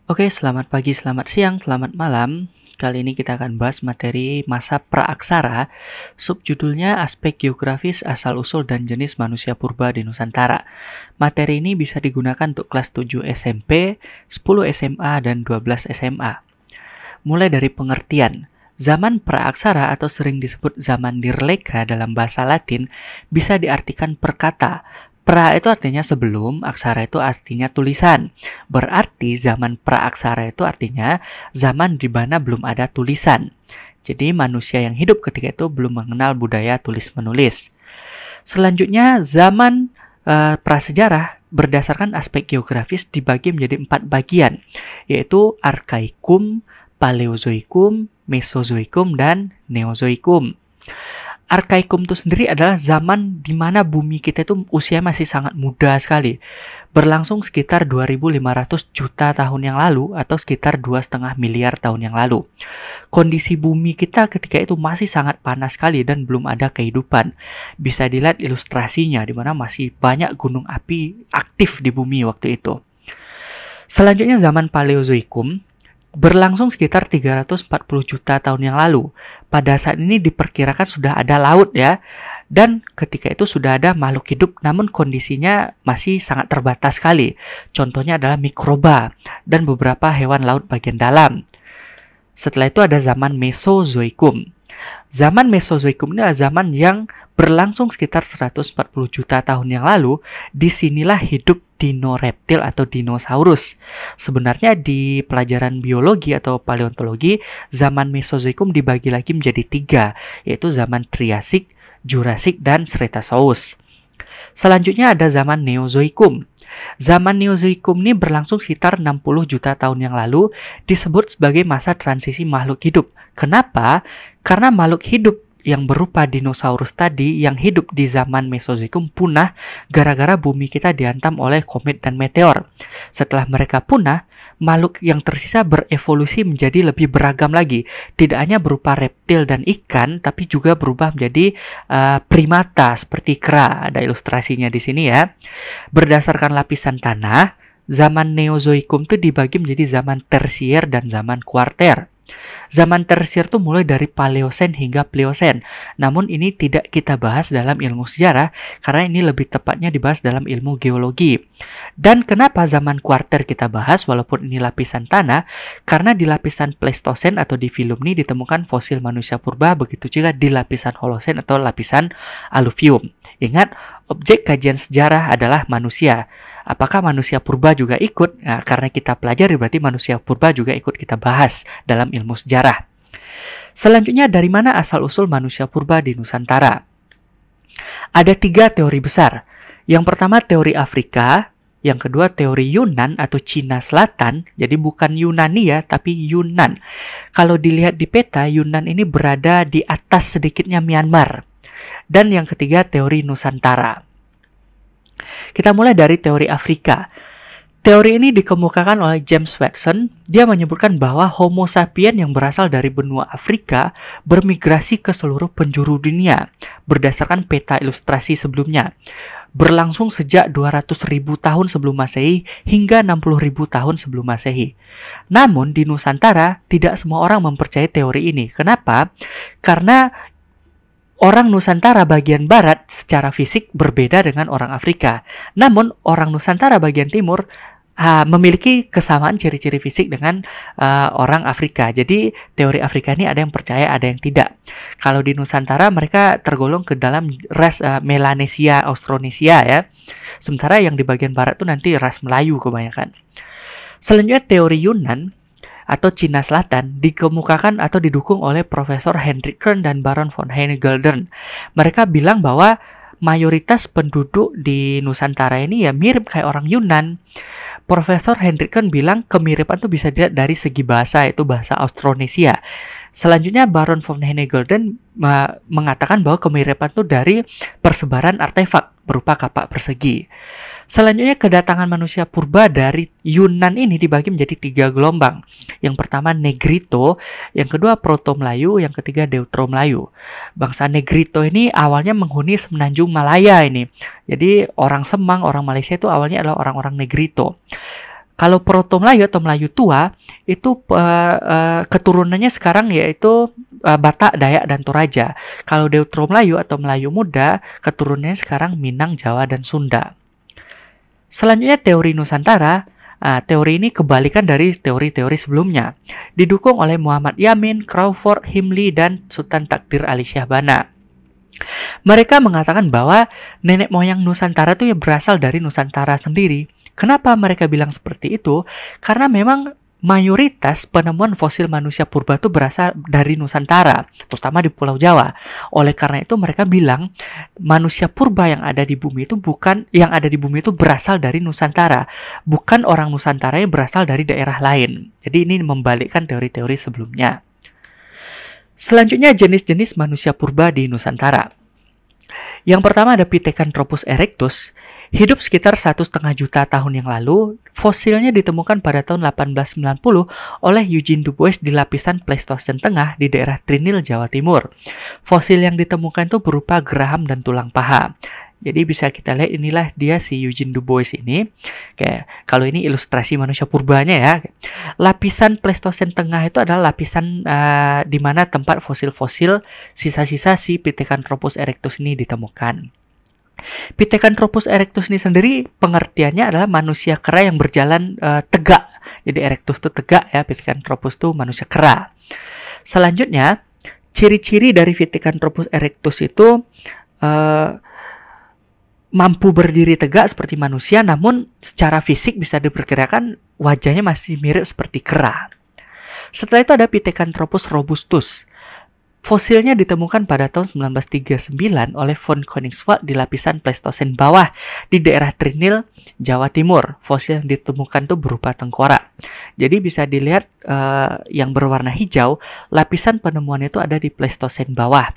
Oke, selamat pagi, selamat siang, selamat malam. Kali ini kita akan bahas materi masa praaksara. Subjudulnya Aspek Geografis Asal-usul dan Jenis Manusia Purba di Nusantara. Materi ini bisa digunakan untuk kelas 7 SMP, 10 SMA, dan 12 SMA. Mulai dari pengertian. Zaman praaksara atau sering disebut zaman Nirleka dalam bahasa Latin bisa diartikan per kata. Pra itu artinya sebelum, aksara itu artinya tulisan. Berarti zaman praaksara itu artinya zaman di mana belum ada tulisan. Jadi manusia yang hidup ketika itu belum mengenal budaya tulis-menulis. Selanjutnya zaman prasejarah berdasarkan aspek geografis dibagi menjadi 4 bagian, yaitu Arkaikum, Paleozoikum, Mesozoikum, dan Neozoikum. Arkaikum itu sendiri adalah zaman di mana bumi kita itu usia masih sangat muda sekali. Berlangsung sekitar 2.500 juta tahun yang lalu atau sekitar 2,5 miliar tahun yang lalu. Kondisi bumi kita ketika itu masih sangat panas sekali dan belum ada kehidupan. Bisa dilihat ilustrasinya di mana masih banyak gunung api aktif di bumi waktu itu. Selanjutnya zaman Paleozoikum berlangsung sekitar 340 juta tahun yang lalu. Pada saat ini diperkirakan sudah ada laut ya. Dan ketika itu sudah ada makhluk hidup namun kondisinya masih sangat terbatas sekali. Contohnya adalah mikroba dan beberapa hewan laut bagian dalam. Setelah itu ada zaman Mesozoikum. Zaman Mesozoikum ini adalah zaman yang berlangsung sekitar 140 juta tahun yang lalu. Disinilah hidup dinoreptil atau dinosaurus. Sebenarnya di pelajaran biologi atau paleontologi, zaman Mesozoikum dibagi lagi menjadi 3, yaitu zaman Triasik, Jurasik, dan Cretaceous. Selanjutnya ada zaman Neozoikum. Zaman Neozoikum ini berlangsung sekitar 60 juta tahun yang lalu, disebut sebagai masa transisi makhluk hidup. Kenapa? Karena makhluk hidup yang berupa dinosaurus tadi yang hidup di zaman Mesozoikum punah gara-gara bumi kita dihantam oleh komet dan meteor. Setelah mereka punah, makhluk yang tersisa berevolusi menjadi lebih beragam lagi. Tidak hanya berupa reptil dan ikan, tapi juga berubah menjadi primata seperti kera. Ada ilustrasinya di sini ya. Berdasarkan lapisan tanah, zaman Neozoikum itu dibagi menjadi zaman tersier dan zaman kuarter. Zaman tersier itu mulai dari Paleosen hingga Pliocene. Namun ini tidak kita bahas dalam ilmu sejarah karena ini lebih tepatnya dibahas dalam ilmu geologi. Dan kenapa zaman kuarter kita bahas walaupun ini lapisan tanah? Karena di lapisan Pleistosen atau di filum ini ditemukan fosil manusia purba, begitu juga di lapisan Holosen atau lapisan Aluvium. Ingat, objek kajian sejarah adalah manusia. Apakah manusia purba juga ikut? Nah, karena kita pelajari berarti manusia purba juga ikut kita bahas dalam ilmu sejarah. Selanjutnya, dari mana asal-usul manusia purba di Nusantara? Ada 3 teori besar. Yang pertama teori Afrika, yang kedua teori Yunan atau Cina Selatan, jadi bukan Yunani ya, tapi Yunan. Kalau dilihat di peta, Yunan ini berada di atas sedikitnya Myanmar. Dan yang ketiga teori Nusantara. Kita mulai dari teori Afrika. Teori ini dikemukakan oleh James Watson. Dia menyebutkan bahwa Homo sapiens yang berasal dari benua Afrika bermigrasi ke seluruh penjuru dunia berdasarkan peta ilustrasi sebelumnya. Berlangsung sejak 200.000 tahun sebelum Masehi hingga 60.000 tahun sebelum Masehi. Namun di Nusantara tidak semua orang mempercayai teori ini. Kenapa? Karena orang Nusantara bagian barat secara fisik berbeda dengan orang Afrika. Namun orang Nusantara bagian timur memiliki kesamaan ciri-ciri fisik dengan orang Afrika. Jadi teori Afrika ini ada yang percaya, ada yang tidak. Kalau di Nusantara mereka tergolong ke dalam ras Melanesia, Austronesia ya. Sementara yang di bagian barat itu nanti ras Melayu kebanyakan. Selanjutnya teori Yunan atau Cina Selatan dikemukakan atau didukung oleh Profesor Hendrik Kern dan Baron von Hennegelder. Mereka bilang bahwa mayoritas penduduk di Nusantara ini ya mirip kayak orang Yunan. Profesor Hendrik Kern bilang kemiripan itu bisa dilihat dari segi bahasa, yaitu bahasa Austronesia. Selanjutnya Baron von Hennegelder mengatakan bahwa kemiripan itu dari persebaran artefak berupa kapak persegi. Selanjutnya kedatangan manusia purba dari Yunan ini dibagi menjadi 3 gelombang. Yang pertama Negrito, yang kedua Proto-Melayu, yang ketiga Deutero-Melayu. Bangsa Negrito ini awalnya menghuni semenanjung Malaya ini. Jadi orang Semang, orang Malaysia itu awalnya adalah orang-orang Negrito. Kalau Proto Melayu atau Melayu tua itu keturunannya sekarang yaitu Batak, Dayak, dan Toraja. Kalau Deutero Melayu atau Melayu muda keturunannya sekarang Minang, Jawa, dan Sunda. Selanjutnya teori Nusantara. Teori ini kebalikan dari teori-teori sebelumnya. Didukung oleh Muhammad Yamin, Crawford, Himli, dan Sultan Takdir Ali Syahbana. Mereka mengatakan bahwa nenek moyang Nusantara itu ya berasal dari Nusantara sendiri. Kenapa mereka bilang seperti itu? Karena memang mayoritas penemuan fosil manusia purba itu berasal dari Nusantara, terutama di Pulau Jawa. Oleh karena itu mereka bilang manusia purba yang ada di bumi itu berasal dari Nusantara, bukan orang Nusantara yang berasal dari daerah lain. Jadi ini membalikkan teori-teori sebelumnya. Selanjutnya jenis-jenis manusia purba di Nusantara. Yang pertama ada Pithecanthropus erectus. Hidup sekitar 1,5 juta tahun yang lalu, fosilnya ditemukan pada tahun 1890 oleh Eugene Dubois di lapisan Pleistosen Tengah di daerah Trinil, Jawa Timur. Fosil yang ditemukan itu berupa geraham dan tulang paha. Jadi bisa kita lihat inilah dia si Eugene Dubois ini. Kayak kalau ini ilustrasi manusia purbanya ya. Lapisan Pleistosen Tengah itu adalah lapisan di mana tempat fosil-fosil sisa-sisa si Pithecanthropus erectus ini ditemukan. Pithecanthropus erectus ini sendiri pengertiannya adalah manusia kera yang berjalan tegak. Jadi erectus itu tegak ya, Pithecanthropus itu manusia kera. Selanjutnya, ciri-ciri dari Pithecanthropus erectus itu mampu berdiri tegak seperti manusia, namun secara fisik bisa diperkirakan wajahnya masih mirip seperti kera. Setelah itu ada Pithecanthropus robustus. Fosilnya ditemukan pada tahun 1939 oleh von Koningswald di lapisan Pleistosen bawah di daerah Trinil, Jawa Timur. Fosil yang ditemukan itu berupa tengkorak. Jadi bisa dilihat yang berwarna hijau, lapisan penemuan itu ada di Pleistosen bawah.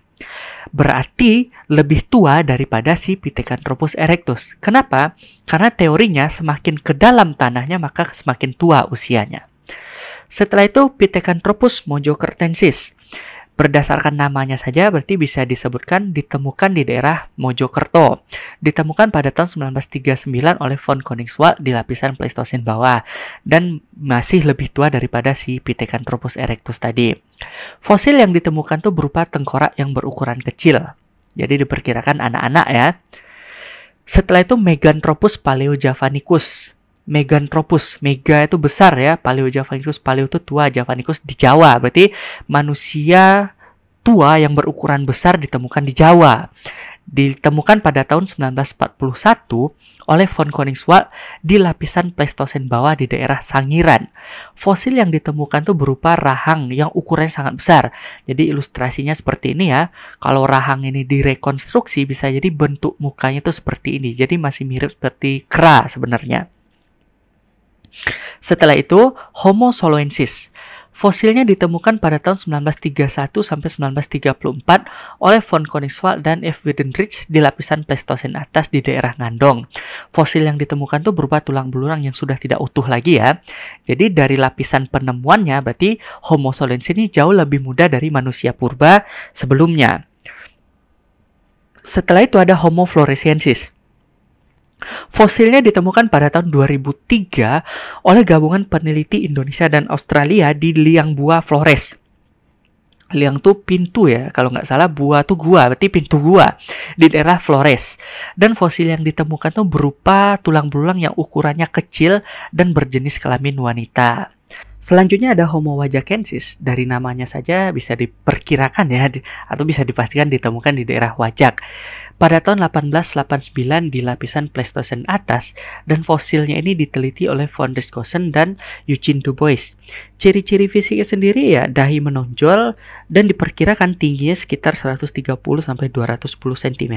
Berarti lebih tua daripada si Pithecanthropus erectus. Kenapa? Karena teorinya semakin ke dalam tanahnya maka semakin tua usianya. Setelah itu Pithecanthropus mojokertensis. Berdasarkan namanya saja berarti bisa disebutkan ditemukan di daerah Mojokerto. Ditemukan pada tahun 1939 oleh von Koningswald di lapisan Pleistosen bawah dan masih lebih tua daripada si Pithecanthropus erectus tadi. Fosil yang ditemukan tuh berupa tengkorak yang berukuran kecil. Jadi diperkirakan anak-anak ya. Setelah itu Meganthropus paleojavanicus. Meganthropus, mega itu besar ya, Paleojavanicus, paleo itu tua, Javanicus di Jawa. Berarti manusia tua yang berukuran besar ditemukan di Jawa. Ditemukan pada tahun 1941 oleh von Koningswald di lapisan Pleistosen bawah di daerah Sangiran. Fosil yang ditemukan itu berupa rahang yang ukurannya sangat besar. Jadi ilustrasinya seperti ini ya. Kalau rahang ini direkonstruksi bisa jadi bentuk mukanya itu seperti ini. Jadi masih mirip seperti kera sebenarnya. Setelah itu, Homo soloensis. Fosilnya ditemukan pada tahun 1931 sampai 1934 oleh von Koningswald dan F. Wiedenreich di lapisan Pleistosen atas di daerah Ngandong. Fosil yang ditemukan itu berupa tulang belulang yang sudah tidak utuh lagi ya. Jadi dari lapisan penemuannya berarti Homo soloensis ini jauh lebih muda dari manusia purba sebelumnya. Setelah itu ada Homo floresiensis. Fosilnya ditemukan pada tahun 2003 oleh gabungan peneliti Indonesia dan Australia di Liang Bua Flores. Liang tuh pintu ya, kalau nggak salah Bua tuh gua, berarti pintu gua di daerah Flores. Dan fosil yang ditemukan tuh berupa tulang belulang yang ukurannya kecil dan berjenis kelamin wanita. Selanjutnya ada Homo wajakensis. Dari namanya saja bisa diperkirakan ya, atau bisa dipastikan ditemukan di daerah Wajak. Pada tahun 1889 di lapisan Pleistosen atas, dan fosilnya ini diteliti oleh von Richthofen dan Eugene Dubois. Ciri-ciri fisiknya sendiri ya dahi menonjol dan diperkirakan tingginya sekitar 130-210 cm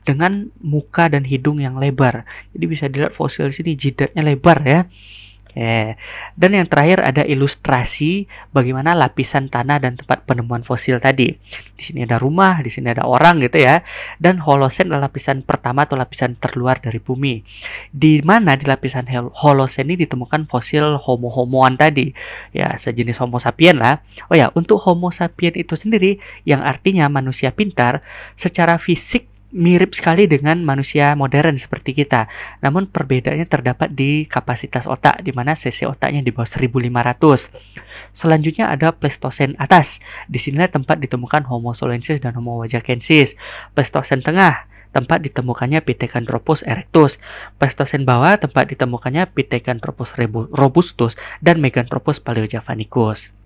dengan muka dan hidung yang lebar. Jadi bisa dilihat fosil di sini jidatnya lebar ya. Dan yang terakhir ada ilustrasi bagaimana lapisan tanah dan tempat penemuan fosil tadi. Di sini ada rumah, di sini ada orang gitu ya. Dan Holosen adalah lapisan pertama atau lapisan terluar dari bumi. Di mana di lapisan Holosen ini ditemukan fosil Homo-homoan tadi. Ya, sejenis Homo sapien lah. Oh ya, untuk Homo sapien itu sendiri yang artinya manusia pintar, secara fisik mirip sekali dengan manusia modern seperti kita. Namun perbedaannya terdapat di kapasitas otak, di mana cc otaknya di bawah 1500. Selanjutnya ada Pleistosen atas. Di sinilah tempat ditemukan Homo solensis dan Homo wajakensis. Pleistosen tengah, tempat ditemukannya Pithecanthropus erectus. Pleistosen bawah, tempat ditemukannya Pithecanthropus robustus dan Meganthropus paleojavanicus.